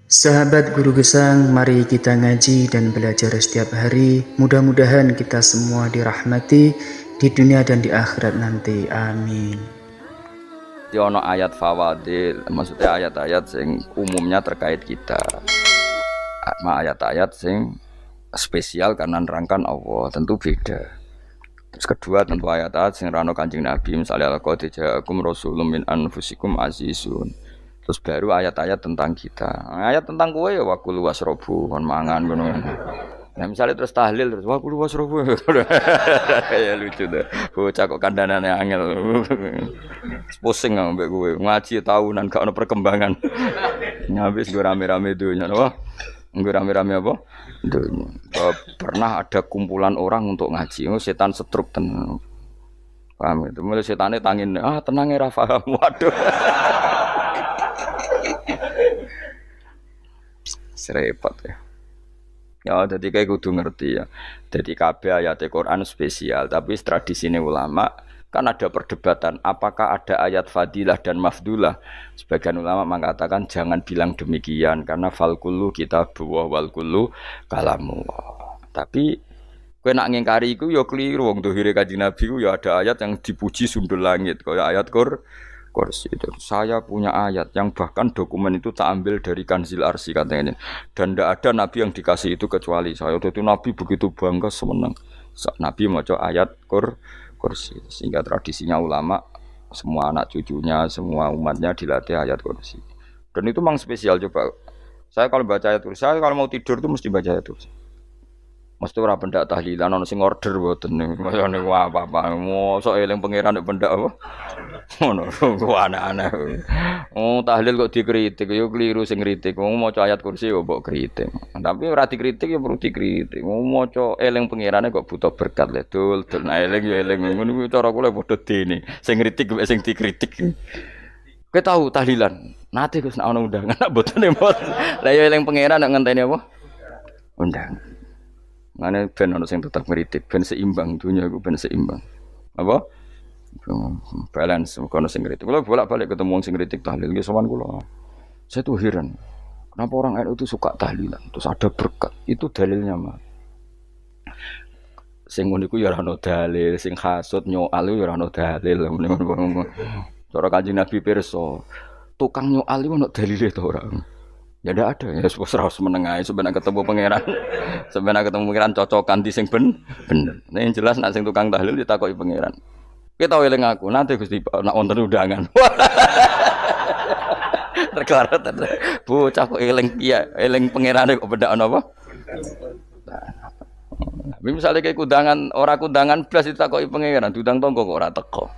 Sahabat Guru Gesang, mari kita ngaji dan belajar setiap hari. Mudah-mudahan kita semua dirahmati di dunia dan di akhirat nanti. Amin. Di ono ayat fawadil, maksudnya ayat-ayat sing umumnya terkait kita. Ayat-ayat sing spesial karena nerangkan Allah, tentu beda. Terus kedua tentu ayat-ayat sing rano Kanjeng Nabi, misalnya laqad ja'akum rasulun min anfusikum azizun. Terus baru ayat-ayat tentang kita. Ayat tentang kowe ya waqul wasrobu kon mangan ngono. Nah misalnya terus tahlil terus waqul wasrobu. Ya lucu deh. Bocah kok kandhanane angel. Pusing ambek kowe. Ngaji tahunan gak ono perkembangan. Habis gue rame-rame dunya. Wah. Gue rame-rame apa? Dunya. Pernah ada kumpulan orang untuk ngaji. Setan setruk tenan. Paham itu. Mulai setane tangin, tenang ya Rafa. Waduh. Serepot ya. Ya, jadi kayak kudu ngerti ya. Jadi kabeh ayat Al-Qur'an spesial, tapi tradisine ulama kan ada perdebatan apakah ada ayat fadilah dan mafdulah. Sebagian ulama mengatakan jangan bilang demikian karena fal kullu kitabullah wal kullu kalamullah. Tapi kowe nak ngingkari iku ya keliru wong dohire Kanjeng Nabi ku ya ada ayat yang dipuji sundul langit kaya ayat Kursi itu. Saya punya ayat yang bahkan dokumen itu tak ambil dari Kanzil Arsy katanya. Dan tidak ada nabi yang dikasih itu kecuali saya. Itu nabi begitu bangga semenang. Nabi maca ayat Kursi. Sehingga tradisinya ulama semua anak cucunya, semua umatnya dilatih ayat Kursi. Dan itu memang spesial coba. Saya kalau baca ayat Kursi, saya kalau mau tidur itu mesti baca ayat Kursi. Mesti ora pendak tahlilan ana sing order mboten niku. Masane apa-apa. Mosok eling pangeran nek pendak apa? Ngono, aneh-aneh. Oh, tahlil kok dikritik, yo keliru sing ngritik. Wong maca ayat Kursi yo mbok kritik. Tapi ora dikritik yo perlu dikritik. Wong maca eling pangerane kok butuh berkat le. Dul, nah eling yo eling. Ngono kuwi cara kula padha dene. Sing ngritik mek sing dikritik. Kowe tahu tahlilan? Nate Gus nek ana undangan mboten mboten. Lah yo eling pangeran nek ngenteni apa? Undangan. Ngene ben ana sing tetep ngritik, ben seimbang dunia iku ben seimbang. Apa? Balance kono sing ngritik. Kula bolak-balik ketemu wong sing ngritik tahlil nggih sowan kula. Saya tuh heran. Kenapa orang NU itu suka tahlilan? Terus ada berkat. Itu dalilnya mah. Sing ngono iku ya ora ono dalil, sing hasud nyoal ya ora ono dalil. Cara Kanjeng Nabi pirsa, tukang nyoal iku ono dalile to ora? Ya ndak ada ya serau menengah sebenarnya ketemu pangeran. Sebenarnya ketemu pangeran cocokan di sing bener. Nah yang jelas nak sing tukang tahlil ditakoki pangeran. Kita eling aku nanti Gusti nak wonten undangan. Terkarat bocah kok eling iya eling pangerane kok bedak ana apa? Nah, misalnya kayak kundangan blas ditakoki pangeran, diundang tonggo kok ora teko.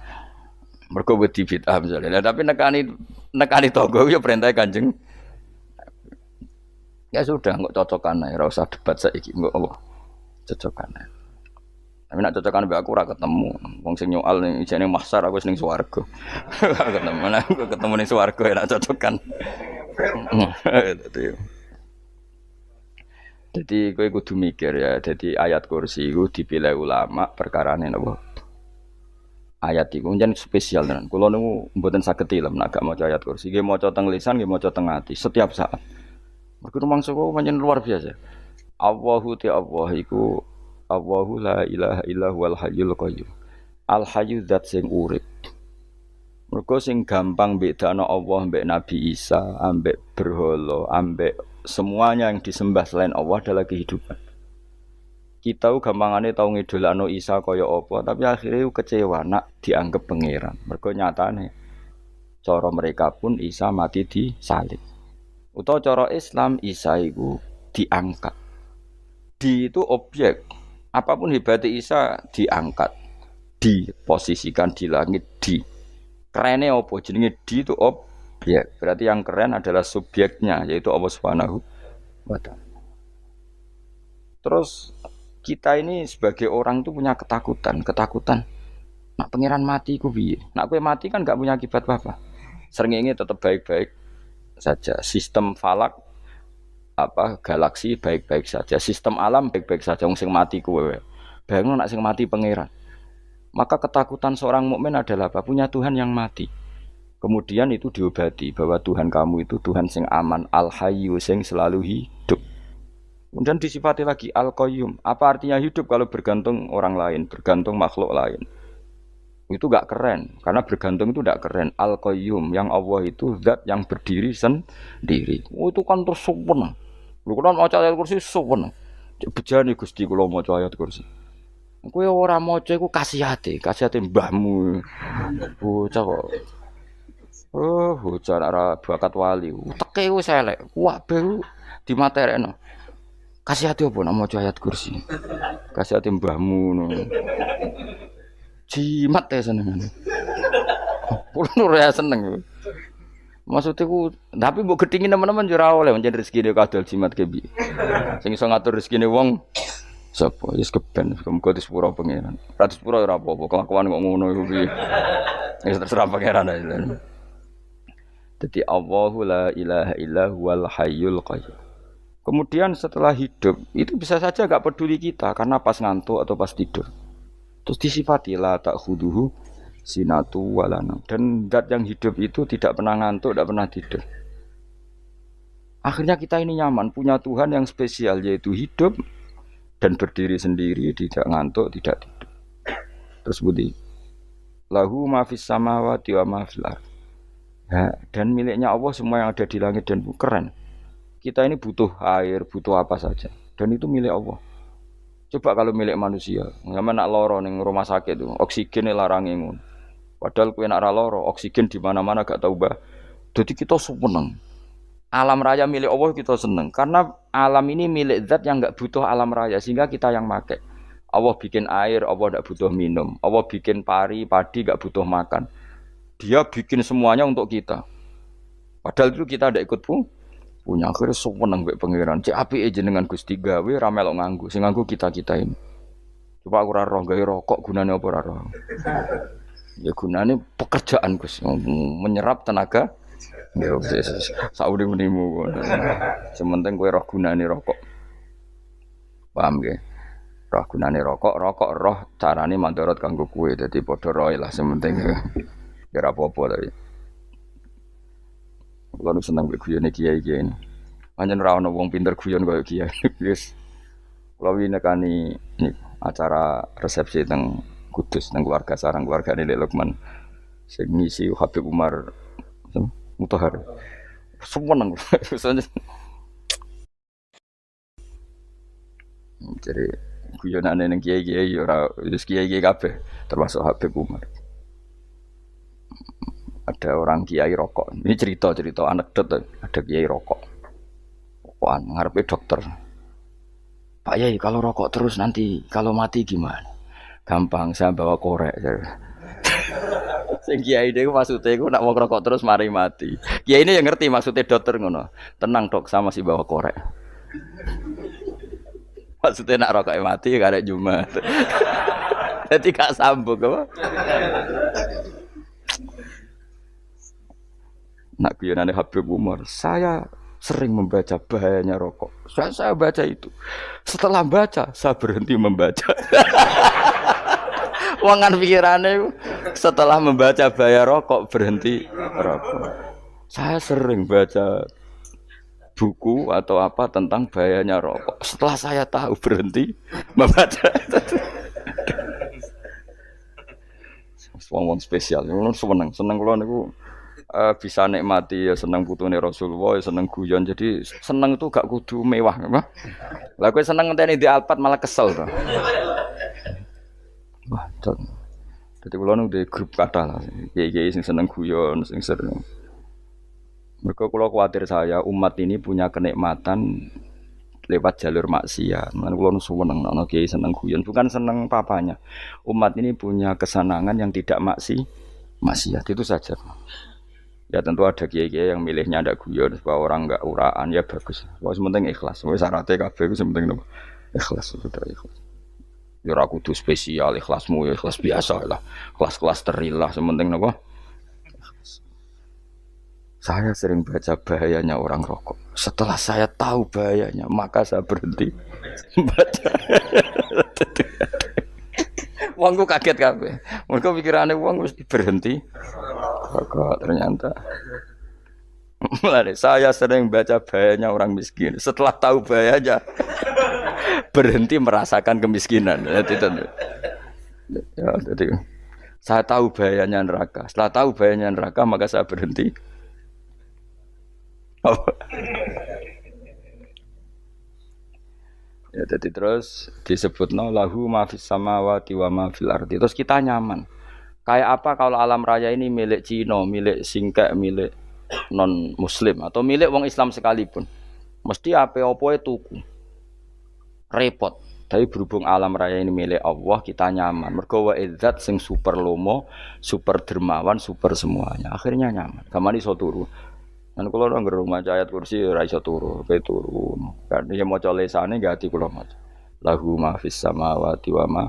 Mergo wedi bid'ah misalnya. Tapi nekani tonggo ya perintah Kanjeng. Ya sudah, nggak cocokan aja, ora usah debat saiki, nggak apa, cocokan aja. Tapi nak cocokan mbak aku ora ketemu, wong sing nyoal ning ijene mahsyar aku ning swarga. Ketemu aku ketemu ning swarga ya nak cocokan. Jadi kowe kudu mikir ya, jadi ayat Kursi iku dipilih ulama perkarane napa? Ayat iku njen spesial tenan. Kula niku mboten saged ilem nek gak maca ayat Kursi, nggih maca teng lisan, nggih maca teng ati setiap saat. Mergo mangsa kok pancen luar biasa. Allahu ta'ala iku Allahu la ilaha illa huwal hayyul qayyum. Al hayyu zat sing urip. Mergo sing gampang bedakno Allah mbek Nabi Isa, ambek berhala, ambek semuanya yang disembah selain Allah adalah kehidupan. Kita gampangane tau ngidolakno Isa kaya apa, tapi akhirnya kecewa nak dianggap pangeran. Mergo nyatane cara mereka pun Isa mati disalib. Utawa cara Islam Isa iku diangkat. Di itu objek. Apapun hebatnya Isa diangkat. Diposisikan di langit di. Kerene apa jenenge di itu objek. Berarti yang keren adalah subjeknya yaitu Allah Subhanahu wa taala. Terus kita ini sebagai orang itu punya ketakutan. Nak pangeran mati iku piye? Nak kowe mati kan gak punya akibat apa-apa. Srengenge tetap baik-baik saja. Sistem falak galaksi baik-baik saja. Sistem alam baik-baik saja. Wong sing mati kuwe. Bayangno nek sing mati pangeran. Maka ketakutan seorang mukmin adalah apa? Punya Tuhan yang mati. Kemudian itu diobati bahwa Tuhan kamu itu Tuhan sing aman, al-hayyu sing selalu hidup. Kemudian disifati lagi al-qayyum. Apa artinya hidup kalau bergantung orang lain, bergantung makhluk lain? Itu gak keren, karena bergantung itu gak keren. Al-qayyum, yang Allah itu zat yang berdiri sendiri. Oh, itu kan terus sempurna. Lu kan mau ayat kursi sempurna. Bejane Gusti kula maca ayat kursi. Kowe ora maca iku kasihate mbahmu. Bocah kok. Oh, bocah ora bakat wali. Teke wis elek. Kabeh dimaterekno. Kasihate opo nek maca ayat kursi? Kasihate mbahmu ngono. Jimat ya seneng. Kulo ora seneng. Maksudnya ku, tapi mbok gedhingi teman-teman yo ora oleh pancen rezekine kadol jimat ke piye. Sing iso ngatur rezekine wong sapa? Wis keben, muga disepuro pangeran. Ora disepuro ora apa-apa, kelakuan kok ngono iku piye. Wis terserah pangeran ae. Dadi Allahu la ilaha illa huwal hayyul qayyum. Kemudian setelah hidup, itu bisa saja enggak peduli kita karena pas ngantuk atau pas tidur. Terus disifati la ta'khuduhu sinatu walana, dan zat yang hidup itu tidak pernah ngantuk, tidak pernah tidur. Akhirnya kita ini nyaman punya Tuhan yang spesial, yaitu hidup dan berdiri sendiri, tidak ngantuk, tidak tidur. Terus budi lahu ma fis samawati wa ma fil ardh. Ya, dan miliknya Allah semua yang ada di langit dan bumi. Keren. Kita ini butuh air, butuh apa saja, dan itu milik Allah. Coba kalau milik manusia, sama nak loro ning rumah sakit itu, oksigen larange ngono. Padahal kowe nak ra loro, oksigen di mana-mana gak tau mbah. Jadi kita seneng. Alam raya milik Allah kita seneng karena alam ini milik zat yang enggak butuh alam raya sehingga kita yang pakai. Allah bikin air, Allah enggak butuh minum. Allah bikin padi enggak butuh makan. Dia bikin semuanya untuk kita. Padahal itu kita ndak ikut punya. Akhirnya seneng mbek pangeran. Cek apike jenengan Gusti gawe ra melok nganggo. Sing nganggo kita-kita ini. Coba aku ora roh gawe rokok gunane apa ora roh. Ya gunane pekerjaan Gus, menyerap tenaga. Ya wis saudi-unimu. Sementing kowe roh gunane rokok. Paham nggih? Roh gunane rokok roh carane mandorot kanggo kowe. Dadi padha roe lah sementing. Ya ora apa-apa tapi. Kulo seneng mbek guyone kiai-kiai ini. Pancen ora ana wong pinter guyon kaya kiai. Wis kulo winekani acara resepsi teng Kudus nang keluarga sarang keluarga Lek Lukman sing ngisi Habib Umar Mutahar. Seneng. Jadi guyonane ning kiai-kiai ora wis kiai-kiai kabeh termasuk Habib Umar. Ada orang kiai rokok. Ini cerita anekdot ada kiai rokok. Rokokan ngarepe dokter. Pak Yai kalau rokok terus nanti kalau mati gimana? Gampang, saya bawa korek. Sing kiai niku maksude iku nek wong rokok terus mari mati. Kiai ini yang ngerti maksudnya dokter ngono. Tenang dok, sama si bawa korek. Maksudnya nak rokok mati gak ada Jumat. Jadi gak sambung apa? Nak guyonane Habib Umar, saya sering membaca bahayanya rokok. Saya baca itu. Setelah baca, saya berhenti membaca. Wangan pikirannya setelah membaca bahaya rokok berhenti rokok. Saya sering baca buku atau apa tentang bahayanya rokok. Setelah saya tahu berhenti membaca. Wong-wong spesial, seneng kulo niku bisa nikmati ya seneng putune Rasulullah, ya seneng guyon. Jadi seneng itu gak kudu mewah, apa? Lah kowe seneng ngenteni di Alphard malah kesel to. Wah, jadi kalau nunggu di grup kata lah, kiai sing seneng guyon, sing sering. Mereka kalau khawatir saya umat ini punya kenikmatan lewat jalur maksiat. Mana kalau seneng, nana kiai seneng guyon, bukan seneng papanya. Umat ini punya kesenangan yang tidak maksiat itu saja. Ya tentu ada kiai-kiai yang milihnya ada guyon supaya orang enggak uraan ya bagus. Wah sementing ikhlas. Wah syaratnya kabeh itu sementing ikhlas sudah ikhlas. Ya ora kudu spesial ikhlasmu ya ikhlas biasa lah. Kelas-kelas terilah sementing napa? Saya sering baca bahayanya orang rokok. Setelah saya tahu bahayanya, maka saya berhenti baca. Wongku kaget kabeh. Mergo pikirane wong mesti berhenti Kok ternyata. Mulai saya sering baca bahayanya orang miskin. Setelah tahu bahayanya, berhenti merasakan kemiskinan. Jadi, saya tahu bahayanya neraka. Setelah tahu bahayanya neraka, maka saya berhenti. Oh. Ya, jadi terus disebutno lahu ma fis samawati wa ma fil ardi. Terus kita nyaman. Kayak apa kalau alam raya ini milik Cina, milik Singkek, milik non muslim atau milik wong Islam sekalipun. Mesti apa-apa tuku. Repot. Tapi berhubung alam raya ini milik Allah, kita nyaman. Mergo wa izzat sing super lomo, super dermawan, super semuanya. Akhirnya nyaman. Gamane iso turu. Kan kula nang rumah ayat kursi ora iso turu, pe turu. Kan ya maca lesane gak ati kula maca. Lahu ma fis samawati wa ma.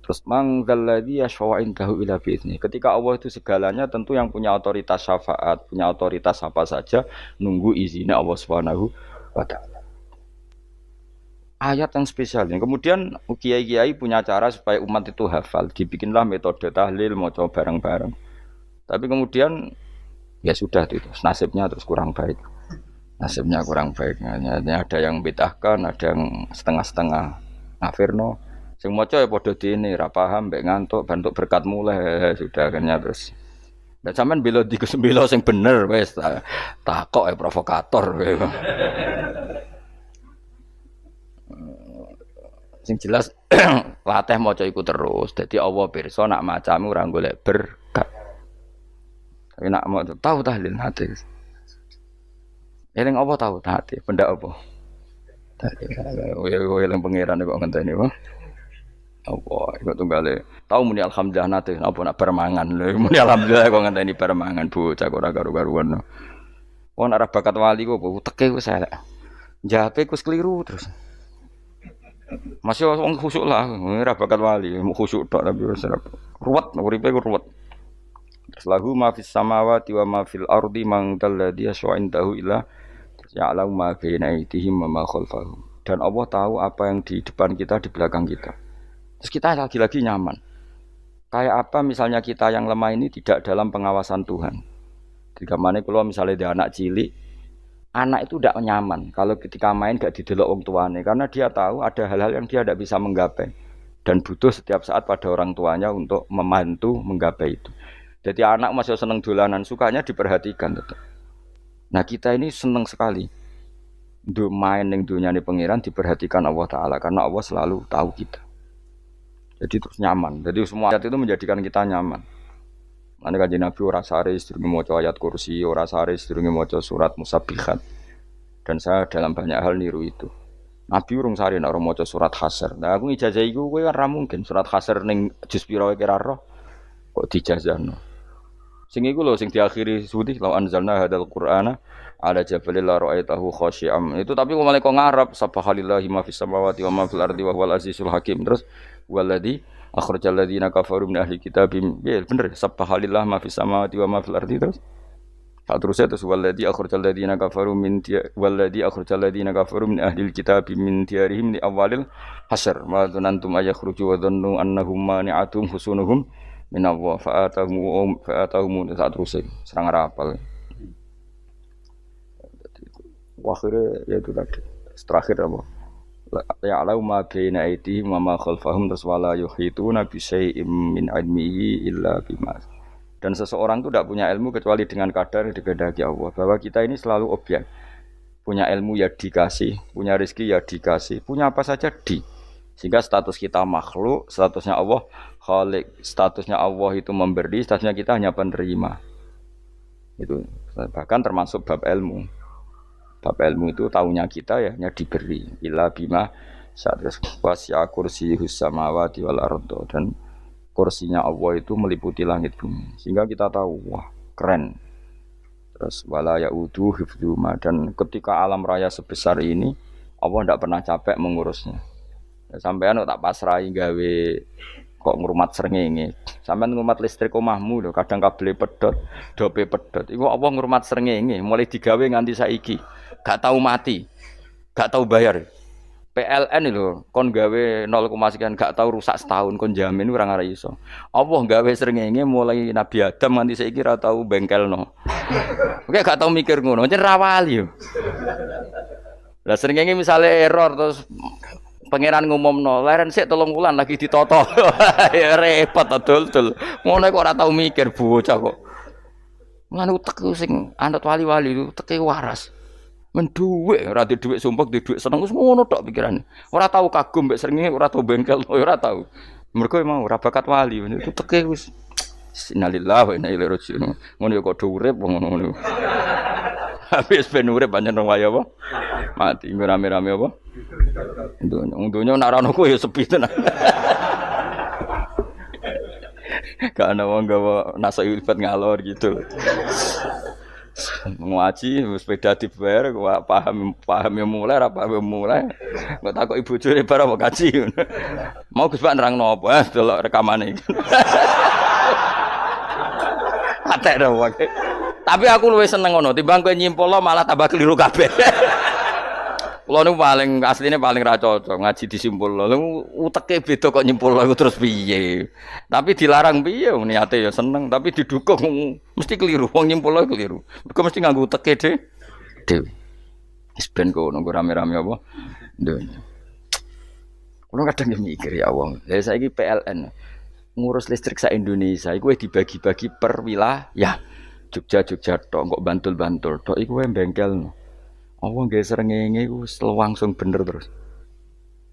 Terus manggal ladzi yashfa'u indahu ila bi'izni. Ketika Allah itu segalanya, tentu yang punya otoritas syafaat, punya otoritas apa saja nunggu izinnya Allah Subhanahu wa taala. Ayat yang spesial ini. Kemudian kiai-kiai punya cara supaya umat itu hafal. Dibikinlah metode tahlil maca bareng-bareng. Tapi kemudian ya sudah itu nasibnya terus kurang baik. Nasibnya kurang baik. Ada yang bid'ahkan, ada yang setengah-setengah ngafirno. Sing maca ya padha dene ra paham mbek ngantuk bentuk berkat mulai sudah akhirnya terus. Dan sampean bela bela sing bener wis takok provokator. Sing jelas latih maca iku terus. Dadi Allah pirsa nak macamu ora golek berkat. Tapi nak mau tahu tahlil hati. Eling apa tahu hati? Benda apa? Eling pangeran kok ngenteni apa? Apa iku tunggale tau muni alhamdulillah nate apa nak permangan lho muni alhamdulillah kok ngenteni permangan bocah ora karo-karuan. Wong arep bakat wali kok teke wis elek. Jape wis keliru terus. Masih wong khusuk lah ora bakat wali khusuk tok tapi wis ruwet uripe ruwet. Terus lahu ma fis samawati wa ma fil ardi man dalladhi yashwa'indahu illa ya'lamu ma baina aydihim wa ma khalfahum. Dan Allah tahu apa yang di depan kita, di belakang kita. Terus kita lagi-lagi nyaman. Kayak apa misalnya kita yang lemah ini tidak dalam pengawasan Tuhan. Ketika mana kalau misalnya dia anak cilik, anak itu tidak nyaman kalau ketika main gak didelok wong tuane karena dia tahu ada hal-hal yang dia tidak bisa menggapai dan butuh setiap saat pada orang tuanya untuk membantu menggapai itu. Jadi anak masih seneng dolanan, sukanya diperhatikan tetap. Nah kita ini seneng sekali. Main ning dunyane pangeran diperhatikan Allah Ta'ala karena Allah selalu tahu kita. Jadi terus nyaman. Jadi semua ayat itu menjadikan kita nyaman. Mane kanjeng Nabi ora sare sedurunge maca ayat kursi, ora sare sedurunge maca surat Musabbihat. Dan saya dalam banyak hal niru itu. Nabi urung sare nek ora maca surat Hasyr. Nah aku ijazah iku kowe kan ra mungkin surat Hasyr ning juz pira kira roh kok dijazahno. Sing iku lho sing diakhiri sudi law anzalna hadzal qur'ana ala jabalil la ra'aitahu khashi'am. Itu tapi kok malah kok ngarep subhanallahi ma fis samawati wa ma fil ardi wa huwal azizul hakim. Terus waladzi akhrajal ladzina kafaru min ahli kitab ya bener subhanallah ma fis samawati wa ma fil ardi terus terus waladzi akhrajal ladzina kafaru min ahli kitab min diyarihim li awalil hasyr ma dzanantum ayakhruju wa dhannu annahum mani'atum husunuhum min Allah fa'atahum saat terus serang rapal akhirnya ya itu tadi terakhir apa ya'lamu ma baina aydihim wa ma khalfahum wala yuhituna bi syai'in min 'ilmihi illa bima. Dan seseorang itu tidak punya ilmu kecuali dengan kadar yang dikehendaki Allah. Bahwa kita ini selalu objek. Punya ilmu ya dikasih, punya rezeki ya dikasih, punya apa saja di. Sehingga status kita makhluk, statusnya Allah khalik, statusnya Allah itu memberi, statusnya kita hanya penerima. Itu bahkan termasuk bab ilmu. Bab ilmu itu taunya kita ya hanya diberi illa bima satres wasya kursiyus samawati wal ardo dan kursinya Allah itu meliputi langit bumi sehingga kita tahu wah keren. Terus wala yaudu hifdzuma dan ketika alam raya sebesar ini Allah tidak pernah capek mengurusnya. Ya, sampean tak pasrahi gawe kok ngrumat srengenge. Sampean ngrumat listrik omahmu lho kadang kabel pedhot, dope pedhot. Iku Allah ngrumat srengenge mulai digawe nganti saiki. Gak tahu mati, gak tahu bayar. PLN itu kon gawe 0, sekian gak tahu rusak setahun kon jamin ora ngara iso. Allah gawe srengenge mulai Nabi Adam nganti saiki ora tau bengkelno. Oke gak tau mikir ngono, jen ra wali yo. Lah srengenge misale error terus pangeran ngumumno, leren sik 3 wulan lagi ditoto. Ya repot dul. Ngono kok ora tau mikir bocah kok. Lan utek sing anut wali-wali itu teke waras. Menduwe ora di dhuwit sumpek di dhuwit seneng wis ngono tok pikirane. Ora tau kagum mbek srengenge, ora tau bengkel, ora tau. Mergo emang ora bakat wali itu teke wis innalillahi wa inna ilaihi raji'un. Ngono ya kok do urip wong ngono. Habis ben urip pancen wong wae apa? Mati rame-rame apa? Dunya nek ora ono ku ya sepi tenan. Gak ana wong gawa nasa ilfat ngalor gitu. Ngaji sepeda dibayar paham yang mulai apa yang mulai nggak takut ibu curi barang mau kaji mau Gus Pak nerangno apa delok rekamane atek dong tapi aku luwih seneng ngono timbang kowe nyimpulno malah tambah keliru kabeh. Kulo niku paling asline paling ra cocok ngaji disimpulno. Lha uteke beda kok nyimpulno terus piye. Tapi dilarang piye niate ya seneng tapi didukung mesti keliru. Wong nyimpulno keliru. Mergo mesti nganggo uteke dhewe. Wis ben kono rame-rame apa. Dunya. Kulo kadang mikir ya wong. Lah saiki PLN ngurus listrik sak Indonesia iku dibagi-bagi per wilayah. Jogja tok kok Bantul tok iku bengkel. Wong nggih srengenge iku langsung bener terus.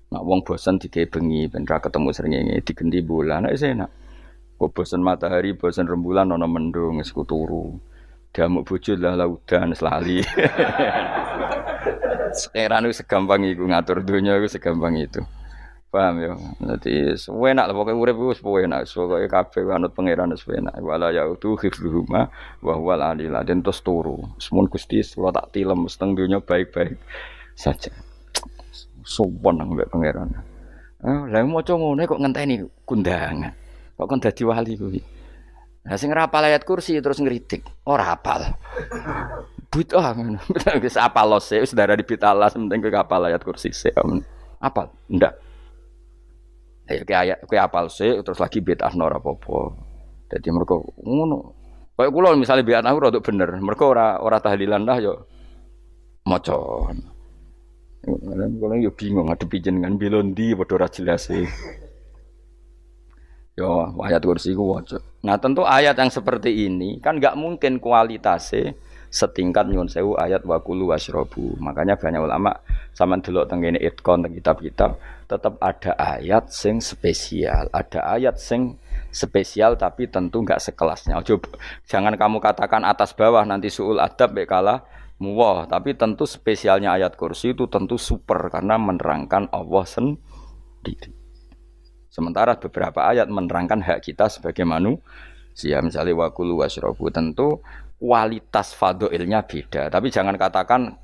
Nek wong bosan digawe bengi ben ra ketemu srengenge digenti bola nek wis enak. Kok bosan matahari, bosan rembulan ana mendung wis turu. Damuk bojo lah laudan lali. Sekarang itu segampang iku ngatur dunia iku segampang itu. Paham ya? Dadi enak lah pokoke urip wis enak. Pokoke kabeh anut pangeran wis enak. Wala yautu khifruhuma wa huwal alil adzim terus turu. Semun Gusti kula tak tilem seteng donya baik-baik saja. Sopan nang mbek pangeran. Lah maca ngene kok ngenteni kundangan. Kok kon dadi wali kuwi. Lah sing ora hafal ayat kursi terus ngritik. Ora hafal. Bid'ah ngono. Wis hafal lose wis darani bid'ah penting kowe hafal ayat kursi sik. Hafal? Ndak. Ya kowe apal sik terus lagi bid'ah ora apa-apa. Dadi mergo ngono. Kaya kula misale bid'ah ora untuk bener, mergo ora tahlilan dah yo maca. Kula yo bingung ngadepi jenengan bilondi padha ora jelas e. Yo ayat kursi ku waca. Nah, tentu ayat yang seperti ini kan enggak mungkin kualitasnya setingkat nyuwun sewu ayat wa kulu wasrobu. Makanya banyak ulama sampean delok teng kene itqon teng kitab-kitab tetap ada ayat sing spesial, ada ayat sing spesial tapi tentu enggak sekelasnya. Jangan kamu katakan atas bawah nanti suul adab baik kalah muwah, tapi tentu spesialnya ayat kursi itu tentu super karena menerangkan Allah sendiri. Sementara beberapa ayat menerangkan hak kita sebagai manusia, misalnya wa kulu wasrobu, tentu kualitas fadhilnya beda. Tapi jangan katakan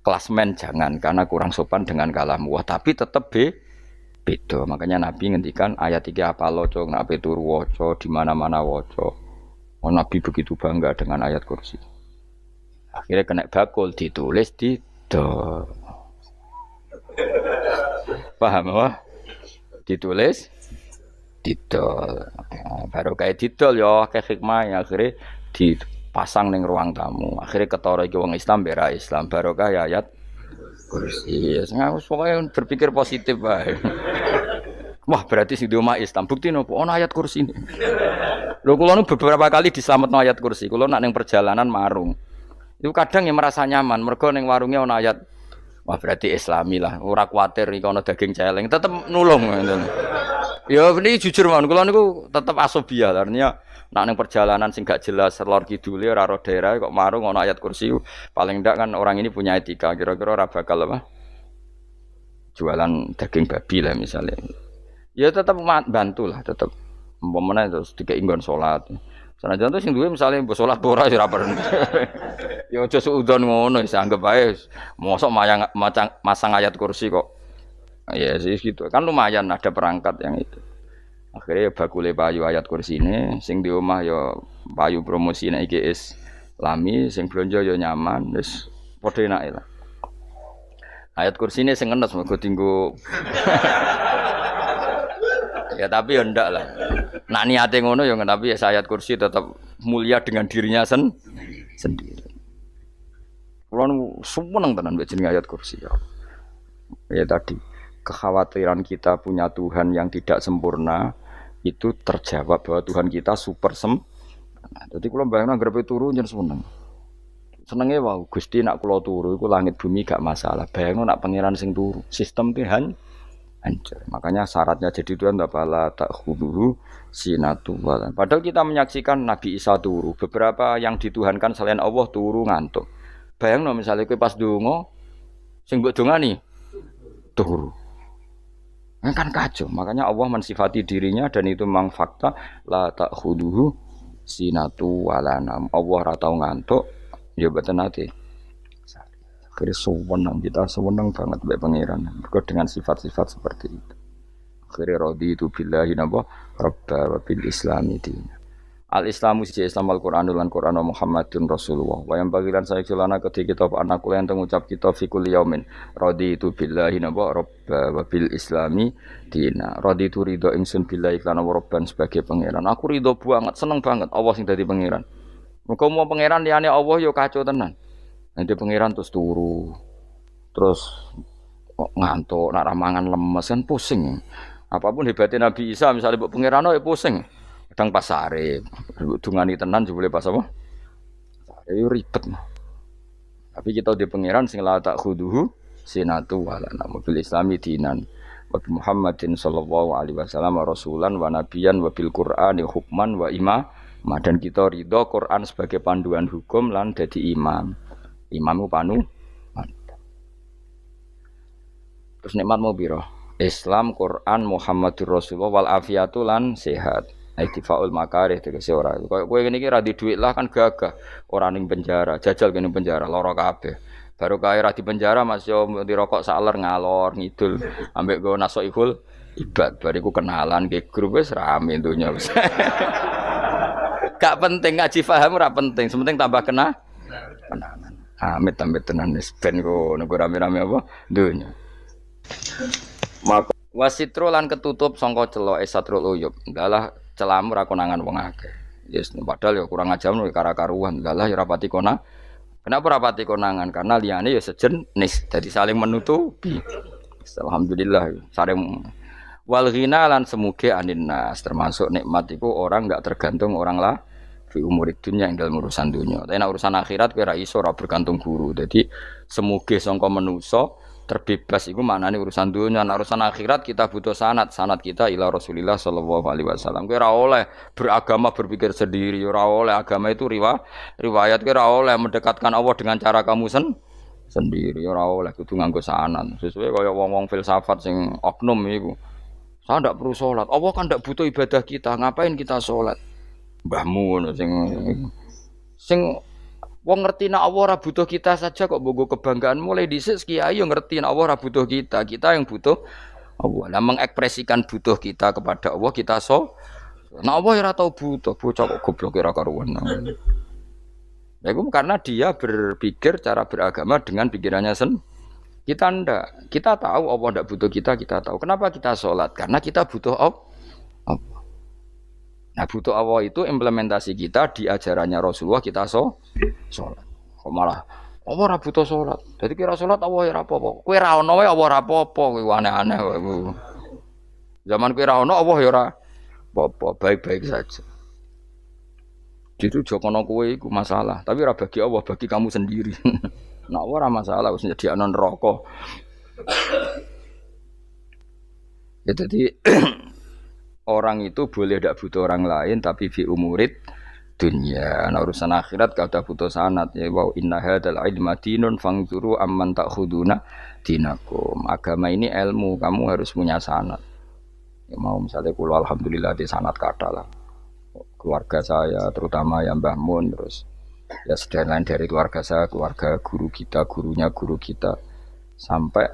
klasmen, jangan, karena kurang sopan dengan kalam wah, tapi tetap beda. Makanya Nabi ngendikan ayat 3 apal waca, nek turu waca, di mana-mana waca. Oh, Nabi begitu bangga dengan ayat kursi. Akhirnya kena bakul ditulis di paham apa? Ditulis didol. Baru kayak didol ya kayak hikmah ya akhirnya dipasang ning ruang tamu. Akhirnya ketara iki wong Islam bera Islam barokah ya ayat kursi. Aku pokoknya berpikir positif wae. Wah, berarti sing di omah Islam bukti nopo ana ayat kursi ini. Lho kula nu beberapa kali dislametno ayat kursi. Kula nak ning perjalanan marung. Itu kadang yang merasa nyaman mergo ning warunge ana ayat. Wah, berarti Islami lah. Ora kuwatir iki ana daging celeng, tetep nulung ngoten. Ya ini jujur mawon kula niku tetep asobia. Artinya nak ning perjalanan sing gak jelas lor kidule ora ro daerah kok marung ana ayat kursi. Paling ndak kan orang ini punya etika. Kira-kira ora bakal apa? Jualan daging babi lah misalnya. Ya tetap bantulah, tetap umpamane terus dikek nggon salat. Senajan to sing duwe misale mbok salat ora ya ora perlu. Ya aja suudon ngono wis anggap ae mosok masang ayat kursi kok. Ya sih gitu. Kan lumayan ada perangkat yang itu. Akhirnya ya bakule payu ayat kursi ini sing di omah ya payu promosi nek iki Islami sing blonjo ya nyaman wis padha enake lah. Ayat kursi ini sing ngenes mergo tinggu. Ya tapi ya ndak lah. Nak niate ngono ya tapi ya ayat kursi tetap mulia dengan dirinya sendiri. Kulo seneng tenan mbek jenenge ayat kursi ya. Ya tadi kekhawatiran kita punya Tuhan yang tidak sempurna itu terjawab bahwa Tuhan kita super sempurna. Jadi kulo bayangno grepe turu njen seneng. Senenge wae Gusti nak kula turu iku langit bumi gak masalah. Bayangno nak pangeran sing turu, sistem Tuhan hancur. Makanya syaratnya jadi Tuhan bala tak khuduhu sinatu wala. Padahal kita menyaksikan Nabi Isa turu. Beberapa yang dituhankan selain Allah turu ngantuk. Bayangno misalnya kowe pas donga sing mbok dongani turu. Kan kacau. Makanya Allah mensifati dirinya dan itu memang fakta la tak khuduhu sinatu wala nam. Allah ra tau ngantuk, ya mboten nate. Akhirnya sewenang kita sewenang banget mbek pangeran. Mergo dengan sifat-sifat seperti itu. Akhirnya raditu billahi napa rabba wa bil islami dina. Al Islamu siji Islam Al Qur'anul lan Qur'an Muhammadun Rasulullah. Wa yang bagilan saya celana ketika kita anak kula yang ngucap kita fi kulli yaumin raditu billahi napa rabba wa bil islami dina. Raditu ridho ingsun billahi lan rabban sebagai pangeran. Aku ridho banget, seneng banget Allah sing dadi pangeran. Muga mau pangeran liyane Allah yo kacau tenan. Nanti pangeran terus turu, terus ngantuk, nak ramangan lemes kan pusing. Apapun hebatnya Nabi Isa misalnya buat pangeran ya pusing. Kadang pasare, dungani tenan jebule pas apa? Ayo ribet. Tapi kita di pangeran sing la tak khuduhu sinatu wala nabil islami dinan. Wa Muhammadin sallallahu alaihi wasallam rasulan wa nabiyan wa bil Qur'ani hukman wa imam. Dan kita ridho Quran sebagai panduan hukum lan dadi imam. Imamku panu. Terus nikmat mau biro. Islam, Quran, Muhammadur Rasulullah wal afiatu lan sehat. Iktifaul makarih tegese ora. Koyo kowe ngene iki ra di dhuwit lah kan gagah. Ora ning penjara, jajal kene penjara lara kabeh. Baru kae ra di penjara Mas yo dirokok saler ngalor ngidul ambek go nasoihul ibad. Bariku kenalan ke grup wis rame donya wis. Gak penting ngaji paham ora penting, sementing tambah kenalan. Amit tenan wis ben go nego rame-rame apa donya. Maka wasitro lan ketutup sangka celok esatrul uyub. Dalah celamu ra konangan wong akeh. Yes, padahal ya kurang ajar lho kara-karuan. Dalah ya rapati konang. Kenapa rapati konangan? Karena liyane ya sejenis, jadi saling menutupi. Alhamdulillah saling wal ghina lan semuge aninnas termasuk nikmat iku orang enggak tergantung orang lah fi umurid dunya ing dalam urusan dunya. Tapi nek urusan akhirat kowe ra iso ora bergantung guru. Jadi semuge sangka manusa terbebas itu maknanya urusan dunia. Nah, urusan akhirat kita butuh sanad kita ila Rasulillah sallallahu alaihi wasallam. Kowe ora oleh beragama berpikir sendiri, ora oleh agama itu riwayat kowe ora oleh mendekatkan Allah dengan cara kamu sendiri, ora oleh kudu nganggo sanad. Sesuai kaya wong-wong filsafat sing oknum iku. Saya ndak perlu salat. Allah kan ndak butuh ibadah kita, ngapain kita salat? Mbahmu ngono sing wong ngerti nek Allah ora butuh kita saja kok bogo kebanggaan mulai dhisik kiai yo ngerti nek Allah ora butuh kita yang butuh Allah. Lah mengekspresikan butuh kita kepada Allah kita nek Allah ora tau butuh, bocah kok goblok ora karuan. Ya itu karena dia berpikir cara beragama dengan pikirannya kita ndak. Kita tahu Allah ndak butuh kita tahu. Kenapa kita sholat? Karena kita butuh Allah. Nah butuh Allah itu implementasi kita di ajarannya Rasulullah kita sholat. Kok malah Allah ora butuh sholat. Jadi kira sholat Allah ora apa-apa. Kowe ra ono wae Allah ora apa-apa. Kowe aneh-aneh wae. Zaman kowe ra ono Allah ya ora apa-apa, baik-baik saja. Jadi jokono kowe iku masalah, tapi ora bagi Allah, bagi kamu sendiri. Nah Allah ora masalah wis nyediakno neraka. Ya jadi orang itu boleh tidak butuh orang lain tapi fi umurid dunya. Nah urusan akhirat kalau ada butuh sanad ya wa inna hadzal ilma dinun fangzuru amman ta'khuduna dinakum. Agama ini ilmu, kamu harus punya sanad. Ya mau misalnya kula alhamdulillah di sanad kata lah. Keluarga saya terutama yang Mbah Mun terus ya sedaya lain dari keluarga saya, keluarga guru kita, gurunya guru kita sampai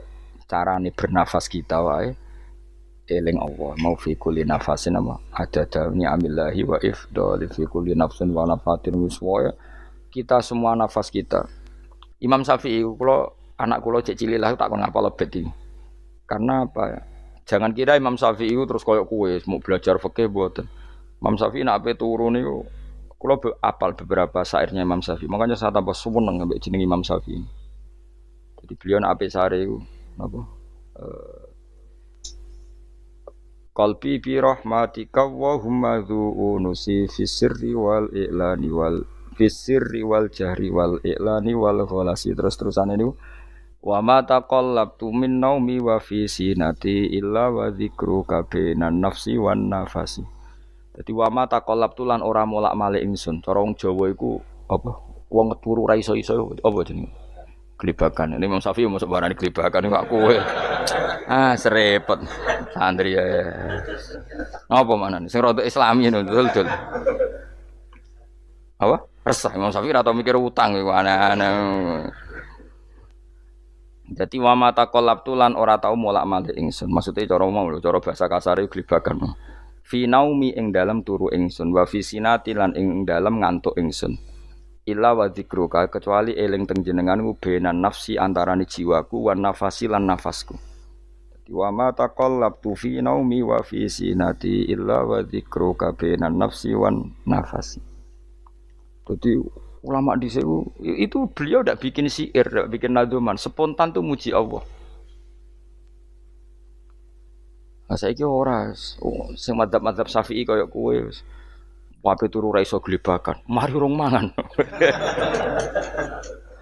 carane bernafas kita wae eling Allah mau fi kulli nafasin ama adada ni'amillahi wa ifdali fi kulli nafsin wa nafatin wiswaya kita semua nafas kita. Imam Syafi'i kula anak kula cek cilik lah tak kon ngapal lebet iki. Karena apa? Jangan kira Imam Syafi'i itu terus koyok kue mau belajar fikih mboten. Imam Syafi'i nak ape turu niku kula apal beberapa syairnya Imam Syafi'i. Makanya saya tambah seneng ambek jeneng Imam Syafi'i. Jadi beliau nak ape syair iku napa? Qalbi bi rahmatika wa humma dzu'unusi fis sirri wal i'lani wal fis sirri wal jahri wal i'lani wal khalasi terus-terusane niku wa ma taqallabtu min naumi wa fi sinati illa wa dzikruka bainan nafsi wan nafasi. Dadi wa ma taqallabtu lan ora molak-malik ingsun. Cara wong Jawa iku apa? Wong turu ra iso-iso apa jenenge? Gelibakan. Ini Imam Syafi'i mau sebarani gelibakan kok kowe. Serepet. Santri ya. Apa manane? Sing rada Islami ngono dul. Apa? Resah Imam Syafi'i atau mikir utang iku aneh-aneh. Dadi wa mata qalabtu lan ora tau molak-malik ingsun. Maksude cara mau lho, cara bahasa kasare gelibakan. Fi naumi ing dalem turu ingsun wa fi sinati lan ing dalem ngantuk ingsun. Illa wa dzikruka kecuali eling teng jenenganmu benan nafsi antarane jiwaku wan nafasi lan nafasku. Dadi wa ma taqallabtu fi naumi wa fi sinati illa wa dzikruka benan nafsi wan nafasi. Jadi ulama dhisik itu beliau ndak bikin syair, ndak bikin nadzuman, spontan tuh muji Allah. Nah saiki ora sing madzhab Syafi'i kaya kowe wis wape turu ra iso glebakan. Mari rong mangan.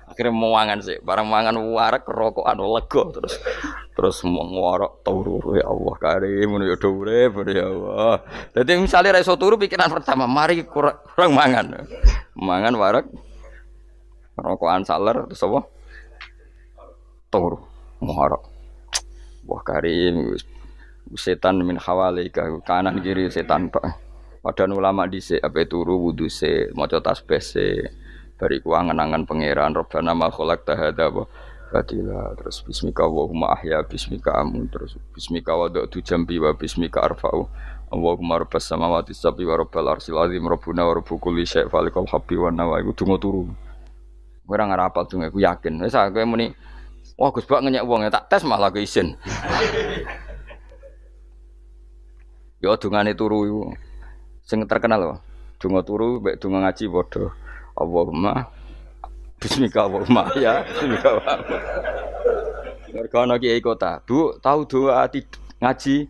Akhirnya mau mangan sih, barang mangan warak rokokan lega terus mau ngorok turu ya Allah karim ya do urip ya Allah. Dadi misale ra iso turu pikiran pertama, mari kurang mangan. Mangan warak rokokan saler terus apa? Turu ngorok. Wah karim setan min hawalika kanan kiri setan Pak. Padahal ulama dhisik ape turu wudu se maca tasbih se bariku angen-angen pangeran Rabbana ma khalaqta hadza wa batila terus bismika Allahumma ahya bismika amun terus bismika wada'tu jambi wa bismika arfa'u Allahumma rabbas samawati sab'i wa rabbal arsyil azim rabbuna wa rabbu kulli syai' falikal habbi wa nawa iku donga turu ora ngarapal donga aku yakin wis kowe muni wah Gus Bak ngenyek wong tak tes malah ke isin yo dungane turu iku sing terkenal lho, donga turu mek donga ngaji padha. Allahumma bismika Allahumma ya, bismika. Mergo ana kiai kota, Bu, tahu doa ngaji?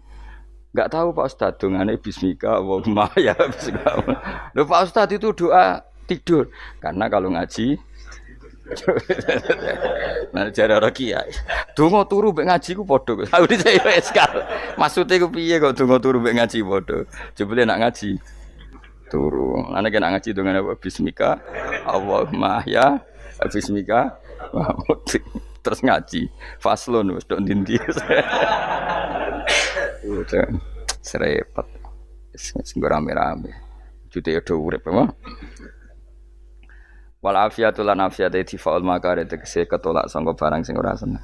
Enggak tahu Pak Ustaz, dongane bismika Allahumma ya, bismika. Lho Pak Ustaz itu doa tidur. Karena kalau ngaji nah jare ora kiai. Donga turu mek ngaji ku padha. Aku dhisik wis kal. Maksude ku piye kok donga turu mek ngaji padha. Jebule nak ngaji turu. Ana nek ngaji dongane apa bismika Allahumma ya bismika terus ngaji. Faslun wis tok ndi-ndi. Serepet. Sing rame-rame. Jute yo urip apa? Wal afiatu lan afiate difaul makare tegese ketolak sangka barang sing ora seneng.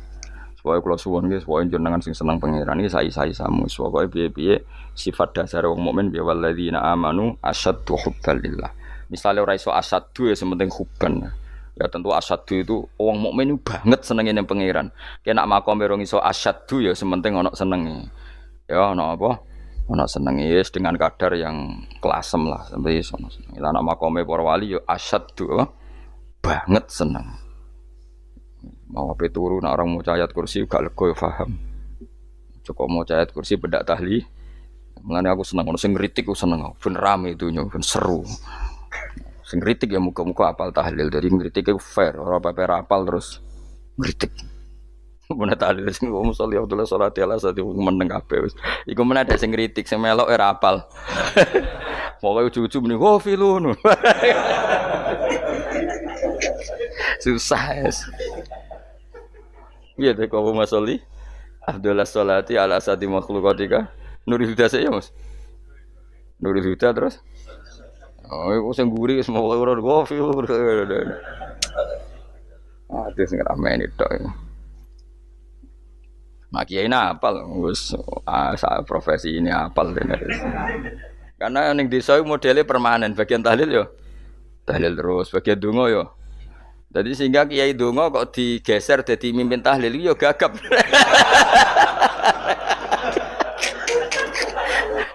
Supaya kula suwun nggih supaya jenengan sing seneng pangeran iki sai-sai samu. Supaya piye-piye sifat dasar wong mukmin ya walladzina amanu asyaddu hubban lillah. Misale ora iso asyaddu ya sementing hubban. Ya tentu asyaddu itu wong mukmin banget senenge ning pangeran. Kena makome rong iso asyaddu ya sementing ana senenge. Ya ana apa? Ana senenge wis dengan kadar yang kelasem lah sampai iso seneng. Lan makome para wali ya asyaddu banget seneng. Mau ape turu nak orang mau ayat kursi gak lega ya paham. Cukup mau ayat kursi bedak tahli. Mulane aku seneng ono sing ngritik aku seneng. Ben rame itunya, ben seru. Sing ngritik ya muga-muga apal tahlil. Dari ngritik iku fair, ora apa-apa apal terus ngritik. Mun tahlil sing ngomong sholli Abdullah sholati ala sate meneng kabeh wis. Iku men ada sing ngritik sing melok ora apal. Pokoke ujug-ujug muni wo filun. Susah es. Iya deh kau masoli. Abdullah sholati ala sati makhlukatika. Nurul Huda saya mas. Nurul Huda terus. Oh, aku sengguri semua orang gofil. Ada sing ramai itu. Makiai apal, wis profesi ini apal dene. Karena ning desa modelnya permanen, bagian tahlil yo tahlil terus, bagian donga yo Jadi sehingga kiai donga kok digeser dadi mimpin tahlil yo gagap.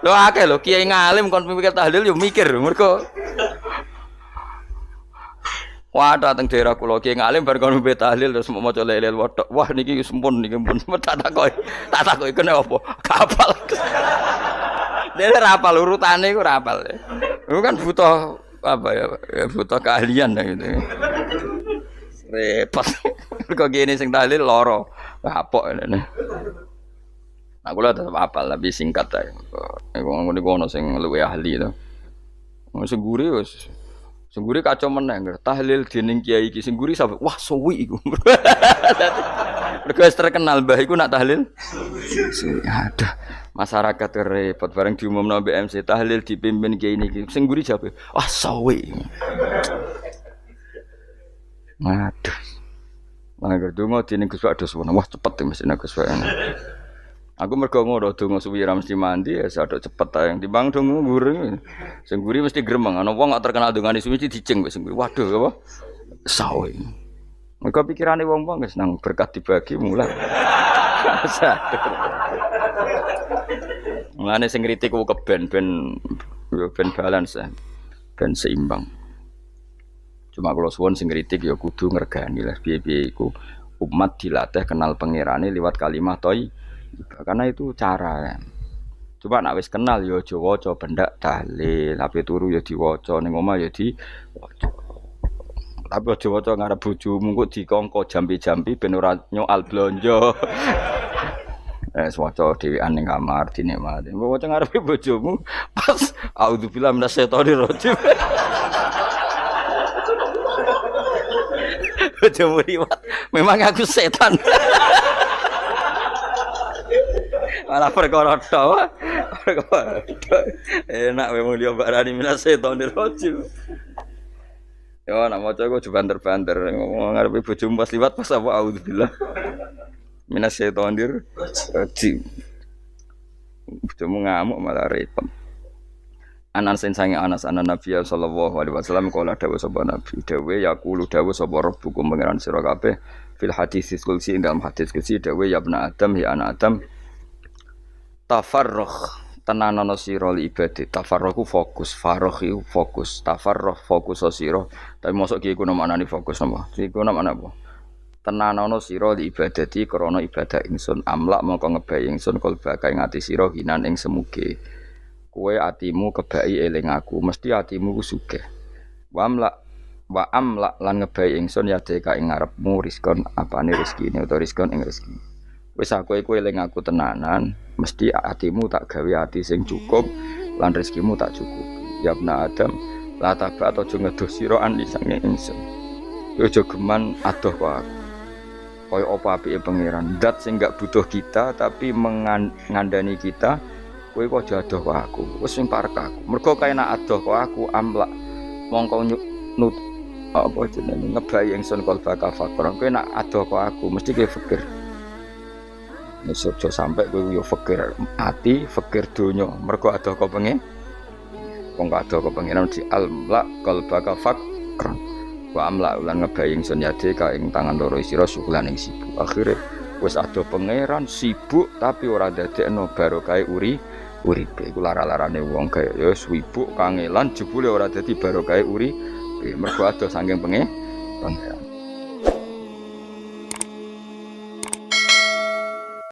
Lho akeh lho kiai ngalim kon mimpin tahlil yo mikir mergo wadah teng daerah kula kiai ngalim bar kon mimpin tahlil terus maca la ilaha illallah. Wah niki sempun niki pun tak takoki kene apa? Kapal. Dene ra apal urutane iku ra apal. Iku kan butuh apa ya butuh keahlian gitu. Repot. Kok gini sing tahlil loro. Apok ngene. Nah kula tetep apal tapi singkat ae. Iku ono sing luwih ahli to. Sing guri wis sing guri kacau meneh tahlil dening kiai iki sing guri sampe wah suwi iku. Mergo wis terkenal mbah iku nak tahlil. Aduh, masyarakat repot bareng diumumno mbek MC tahlil dipimpin kiai niki. Sing guri jape, wah suwi. Aduh. Mangger donga dening Gus Pak dos wah cepet mesine Gus Pak. Aku mergo ngono donga suwi ra mesti mandi ya sadok cepet ae. Timbang donga nguri. Sing nguri mesti gremeng. Ana wong gak terkenal dongane suwi mesti dicing wis nguri. Waduh apa? Sawi. Mergo pikirane wong-wong wis nang berkat dibagi mulai. Mulane sing kritik ku keben ben balance ben seimbang. Cuma kalau suwon sing kritik ya kudu ngergani lah piye-piye iku umat dilatih kenal pangerane liwat kalimat thayyibah. Karena itu cara kan. Coba nek wis kenal ya aja waca bendak dalil, ape turu ya diwaca ning omah ya diwaca. Tapi aja waca ngarep bojomu kok dikongko jampi-jampi ben ora nyoal blonjo. Waca dhewean ning kamar dinikmati. Waca ngarepe bojomu pas auzubillahi minasyaitonir rajim. Bojomu riwat, memang aku setan. Malah perkara tok. Enak memang dia barani minasyaitonir rajim. Yo nak maca kok banter-banter ngomong ngarepe bojomu pas liwat pas apa auzubillah. Minasyaitonir rajim. Bojomu ngamuk malah repot. Anas sange Anas anan Nabi sallallahu alaihi wasallam kala dawuh sapa Nabi dawuh yaqulu dawuh sapa rabbukum pangeran sira kabeh fil hadis qudsi dalam hadis qudsi dawuh ya ibnu Adam ya anak Adam tafarrugh tenanono sira li ibadah tafarrugh fokus faragh iku fokus tafarrugh fokus sira tapi mosok iki kuwi maknane fokus apa iku maknane apa tenanono sira li ibadati krana ibadah ingsun amlak mongko ngebayi ingsun kalba kae ngati sira hinan ing semuge kowe atimu kebaki eling aku mesti atimu ku sugih wa amla lan ngebayi ingsun ya deka ing ngarepmu rizkon apane rezekine utawa rizkon ing rezeki wis aku iku eling aku tenanan mesti atimu tak gawe ati sing cukup lan rezekimu tak cukupi ya ibnu Adam la taba aja ngedoh sira an lisange ingsun aja geman adoh kok aku kaya apa apike pangeran zat sing gak butuh kita tapi mengandani kita kowe kok adoh kok aku wis sing parek aku mergo kae nek adoh kok aku amlak mongko nut apa jenenge ngebayi ingsun kalba kafakron kowe nek adoh kok aku mesti kowe fikir nek aja sampe kowe yo fikir ati fikir donya mergo adoh kok pengen wong adoh kok pengen di almlak kalba kafakron wa amlak lan ngebayi ingsun yade ka ing tangan loro sira syukulan ing sibuk akhire wis adoh pangeran sibuk tapi ora dadekno barokah uripe iku lara-larane wong kaya ya sibuk kangelan jebule ora dadi barokah uripe mergo adoh saking pangeran